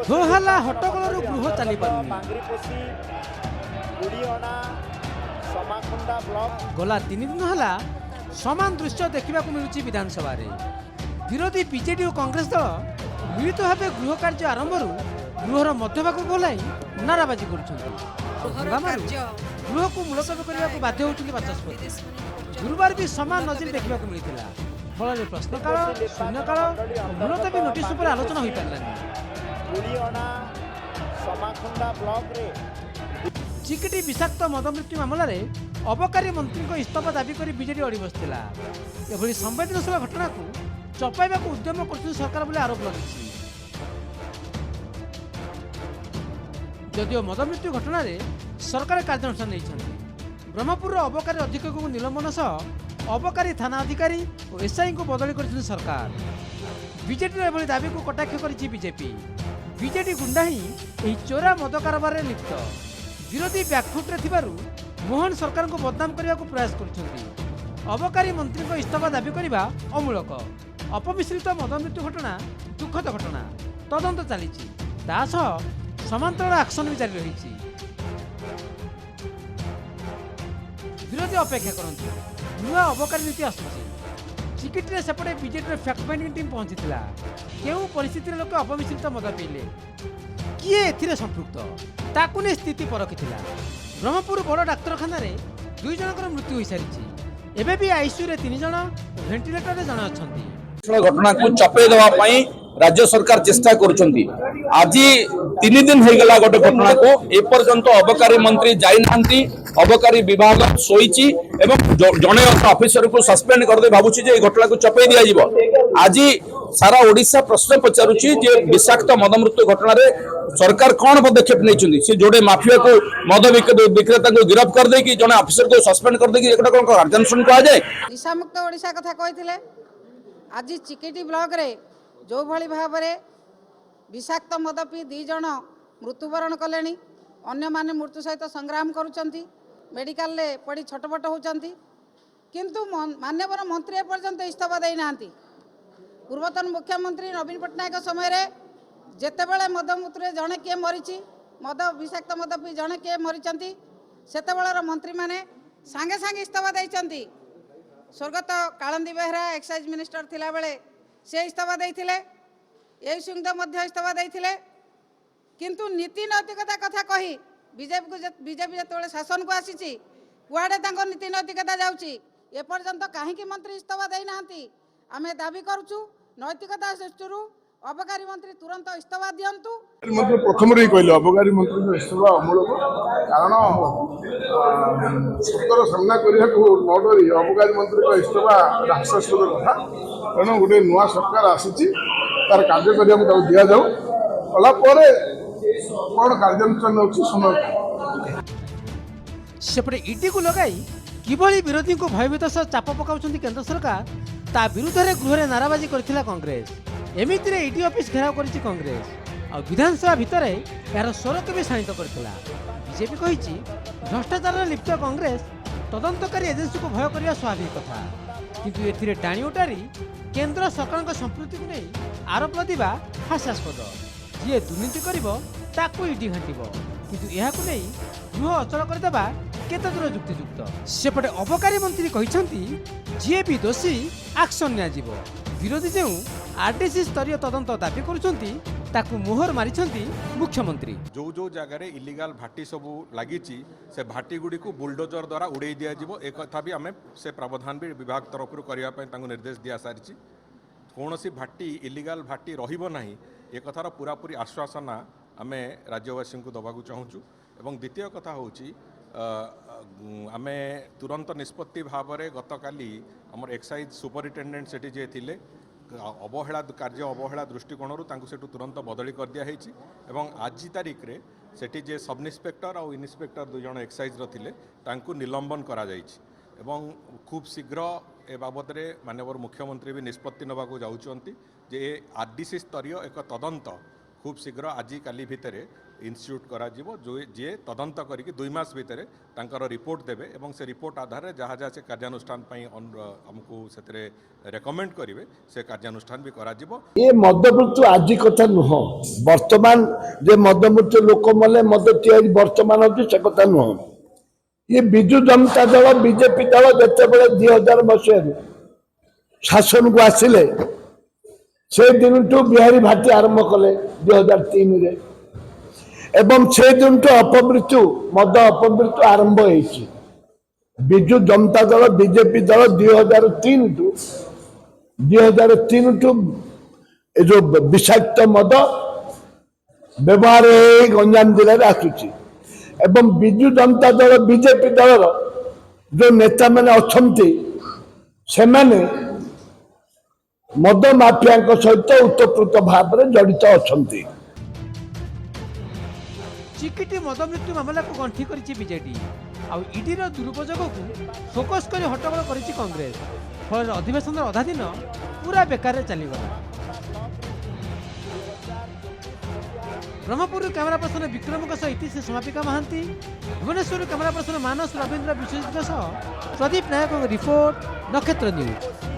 ହୋହାଲା ହଟ୍ଟଗୋଳରୁ ଗୃହ ଚାଲି ପାରୁନି। ଗଲା 3 ଦିନ ହେଲା ସମାନ ଦୃଶ୍ୟ ଦେଖିବାକୁ ମିଳୁଛି ବିଧାନସଭାରେ। ବିରୋଧୀ ବିଜେଡି ଓ କଂଗ୍ରେସ ଦଳ ମିଳିତ ଭାବେ ଗୃହ କାର୍ଯ୍ୟ ଆରମ୍ଭରୁ ଗୃହର ମଧ୍ୟଭାଗକୁ ବୋଲାଇ ନାରାବାଜି କରୁଛନ୍ତି। ଗୃହକୁ ମୁଲତବୀ କରିବାକୁ ବାଧ୍ୟ ହେଉଛନ୍ତି ବାଚସ୍ପତି। ଗୁରୁବାର ବି ସମାନ ନଜିର ଦେଖିବାକୁ ମିଳିଥିଲା। ଫଳରେ ପ୍ରଶ୍ନକାଳ, ଶୂନ୍ୟକାଳ ଓ ମୁଲତବୀ ନୋଟିସ ଉପରେ ଆଲୋଚନା ହୋଇପାରିଲାନି। ଚିକିଟି ବିଷାକ୍ତ ମଦ ମୃତ୍ୟୁ ମାମଲାରେ ଅବକାରୀ ମନ୍ତ୍ରୀଙ୍କ ଇସ୍ତଫା ଦାବି କରି ବିଜେଡି ଅଡ଼ି ବସିଥିଲା। ଏଭଳି ସମ୍ବେଦନଶୀଳ ଘଟଣାକୁ ଚପାଇବାକୁ ଉଦ୍ୟମ କରୁଛନ୍ତି ସରକାର ବୋଲି ଆରୋପ ଲାଗିଛି। ଯଦିଓ ମଦ ମୃତ୍ୟୁ ଘଟଣାରେ ସରକାର କାର୍ଯ୍ୟାନୁଷ୍ଠାନ ନେଇଛନ୍ତି। ବ୍ରହ୍ମପୁରର ଅବକାରୀ ଅଧୀକ୍ଷକଙ୍କୁ ନିଲମ୍ବନ ସହ ଅବକାରୀ ଥାନା ଅଧିକାରୀ ଓ ଏସ୍ଆଇଙ୍କୁ ବଦଳି କରିଛନ୍ତି ସରକାର। ବିଜେଡିର ଏଭଳି ଦାବିକୁ କଟାକ୍ଷ କରିଛି ବିଜେପି। ବିଜେଡି ଗୁଣ୍ଡା ହିଁ ଏହି ଚୋରା ମଦ କାରବାରରେ ଲିପ୍ତ। ବିରୋଧୀ ବ୍ୟାକଫୁଟ୍ରେ ଥିବାରୁ ମୋହନ ସରକାରଙ୍କୁ ବଦନାମ କରିବାକୁ ପ୍ରୟାସ କରୁଛନ୍ତି। ଅବକାରୀ ମନ୍ତ୍ରୀଙ୍କ ଇସ୍ତଫା ଦାବି କରିବା ଅମୂଳକ। ଅପମିଶ୍ରିତ ମଦ ମୃତ୍ୟୁ ଘଟଣା ଦୁଃଖଦ ଘଟଣା। ତଦନ୍ତ ଚାଲିଛି। ତା ସହ ସମାନ୍ତରାଳ ଆକ୍ସନ ବି ଜାରି ରହିଛି। ବିରୋଧୀ ଅପେକ୍ଷା କରନ୍ତୁ, ନୂଆ ଅବକାରୀ ନୀତି ଆସୁଛି। ଚିକିଟିରେ ସେପଟେ ବିଜେଡିର ଫ୍ୟାକ୍ଟ ଫାଇଣ୍ଡିଂ ଟିମ୍ ପହଞ୍ଚିଥିଲା। କେଉଁ ପରିସ୍ଥିତିରେ ଲୋକେ ଅପମିଶ୍ରିତ ମଦ ପିଇଲେ, କିଏ ଏଥିରେ ସମ୍ପୃକ୍ତ, ତାକୁ ନେଇ ସ୍ଥିତି ପରଖିଥିଲା। ବ୍ରହ୍ମପୁର ବଡ଼ ଡାକ୍ତରଖାନାରେ 2 ଜଣଙ୍କର ମୃତ୍ୟୁ ହୋଇସାରିଛି। ଏବେ ବି ଆଇସିୟୁରେ 3 ଜଣ ଓ ଭେଣ୍ଟିଲେଟରରେ ଜଣେ ଅଛନ୍ତି। घटना को चपे देवाई राज्य सरकार चेष्टा करुछंती। आज 3 दिन हो गला गोटे घटना को एपर्यंत अबकारी मंत्री जाइना। अबकारी विभाग शोची जड़े ऑफिसर को सस्पेंड करदे भावुची जे घटना को चपे दिया जीवो। आज सारा ओडिशा प्रश्न पचारुची जे विषाक्त मद मृत्यु घटना रे सरकार कौन पदक्षेप नहीं। से जोड़े माफिया को मद विक्रेता को गिरफ्त कर दे कि जड़े ऑफिसर को सस्पेंड कर दे कि कौन कार्यानुष्ठान कहा जाए। निशामुक्त ओडिशा कथा कही आज चिकिटी ब्लॉक रे जो भली भाव में विषाक्त मद पी 2 जन मृत्युवरण कले। अन्य माने मृत्यु सहित संग्राम करुचंती। मेडिकल रे पड़ी छटपट होचंती। किंतु माननीय मंत्री एपर्यंत इस्तीफा दे नांती। पूर्वतन मुख्यमंत्री नवीन पट्टनायक समय रे जेतेबेले मद मृत्यु जड़े किए मरीची, मद विषाक्त मद पी जड़े किए मरीचंती, सेतेबेलर मंत्री माने सांगे सांगे इस्तीफा देइचंती। स्वर्गत कालंदी बेहरा एक्साइज मिनिस्टर थिला बेले से इस्तीफा देइथिले, एई सिंहदेव मध्य इस्तीफा देइथिले। किंतु नीति नैतिकता कथा कही बीजेपी जेतेबेले शासन को आसीची कुआडे तांको नीति नैतिकता जाउची। एपर्यंत काहेकि मंत्री इस्तीफा देई नांती। आमे दाबी करूछु नैतिकता दृष्टिरू अबकारी मंत्री तुरंत इस्तीफा दियंतु। मंत्री प्रथम रे कहले अबकारी मंत्री इस्तीफा अमूलक, कारण सतर सामना करने को न डरी अबकारी मंत्री इस्तीफा हास्यास्पद कथा। तेणु गोटे नुआ सरकार आसी तार कार्य दि जाऊ कलापर कौन कार्यानुष्ठान समय सेपटे ईडी को लगाई किभली विरोधी को भयभीत सह चाप पकाउछंती केंद्र सरकार, ता विरुद्ध रे गृह नाराबाजी करथिला कांग्रेस। एमितिरे ईडी ऑफिस घेराव करिछि कांग्रेस आ विधानसभा भितर यार स्वरक भी शाणित करथिला। बीजेपी कहिछि भ्रष्टाचार लिप्त कांग्रेस तदंतकारी एजेंसी को भय करिया स्वाभाविक कथा। किंतु एथिरे टाणी उटारी केंद्र सरकार संपृक्ति को नहीं आरोप लदिबा हास्यास्पद। जी दुर्नीति करिबो ताकू ईडी घांटिबो, किंतु एहाकु नहीं गृह अचल करदेबा केते दूर युक्तियुक्त। सेपटे अबकारी मंत्री कहिसंती जी भी दोषी एक्शन नियाजिबो। विरोधी जो आरडीसी स्तरीय तदंत दाबी करुछंती ताकू मोहर मारिछंती मुख्यमंत्री। जो जो जगह इलीगल भाटी सबू लगी से भाटी गुड़ी को बुलडोजर द्वारा उड़े दि जाव। एक कथा भी आम से प्रावधान भी विभाग तरफ करने निर्देश दि सारी। कौन सी भाटी इलीगल भाटी रहिबो नाही ए कथार पूरापूरी आश्वासना आम राज्यवासी को दबाक चाहूँ। एवं द्वितीय कथा हूँ आम तुरंत निष्पत्ति भाव में गतकाली आमर एक्साइज सुपरिटेडेंट से थे अवहेला कार्य अवहेला दृष्टिकोण से तुरंत बदली कर दिया एवं आज तारीख रे सेठी जे सब इन्स्पेक्टर और इन्स्पेक्टर 2 जन एक्साइज रे तांकु निलंबन करा जायछि। एवं खूब शीघ्र ए बाबद रे माननीय मुख्यमंत्री भी निष्पत्ति नबाकू जाउछंती जे आरडीसी स्तरीय एक तदंत खूब शीघ्र आज काली भितर इन्स्टिट्यूट करा जो जे तदंत करके 2 मास भितर तांकर रिपोर्ट देवे एवं से रिपोर्ट आधार रे जहाँ जहाँ से कार्यानुष्ठान पई हमको से रेकमेंड करेंगे से कार्यानुष्ठान भी करा जिवो। ये मदमृत्यु आज कथा नुह वर्तमान जे मदमृत्यु लोक मले मद तैयारी वर्तमान अच्छी से कथा नुह ये विजु जनता दल बीजेपी दल जिते 2000 मसीह शासन को आसिले से दिन टू बिहारी भाटी आरंभ कले 2003 रे एवं से दिन टू अपमृत्यु मद अपमृत्यु आरंभ होइछि। विजु जनता दल बीजेपी दल 2003 टू जो विषाक्त मद व्यवहार गंजाम जिले में आसुची एवं विजु जनता दल बीजेपी दल जो नेता मैंने अच्छे से मद माफिया सहित उत्तप्रोत भाव में जड़ित अच्छा। चिकिटी मद मृत्यु मामला को गंठी करिछि बीजेडी आउ ईडी रो दुरुपयोग को फोकस कर हट्टगोल करिछि कांग्रेस फल अधिवेशन अधा दिन पूरा बेकार चलीगला। ब्रह्मपुर कैमरा पर्सन विक्रम सहित समापिका महांती भुवनेश्वर कैमरा पर्सन मानस रवीन्द्र विश्वजित प्रदीप नायक रिपोर्ट नक्षत्र न्यूज।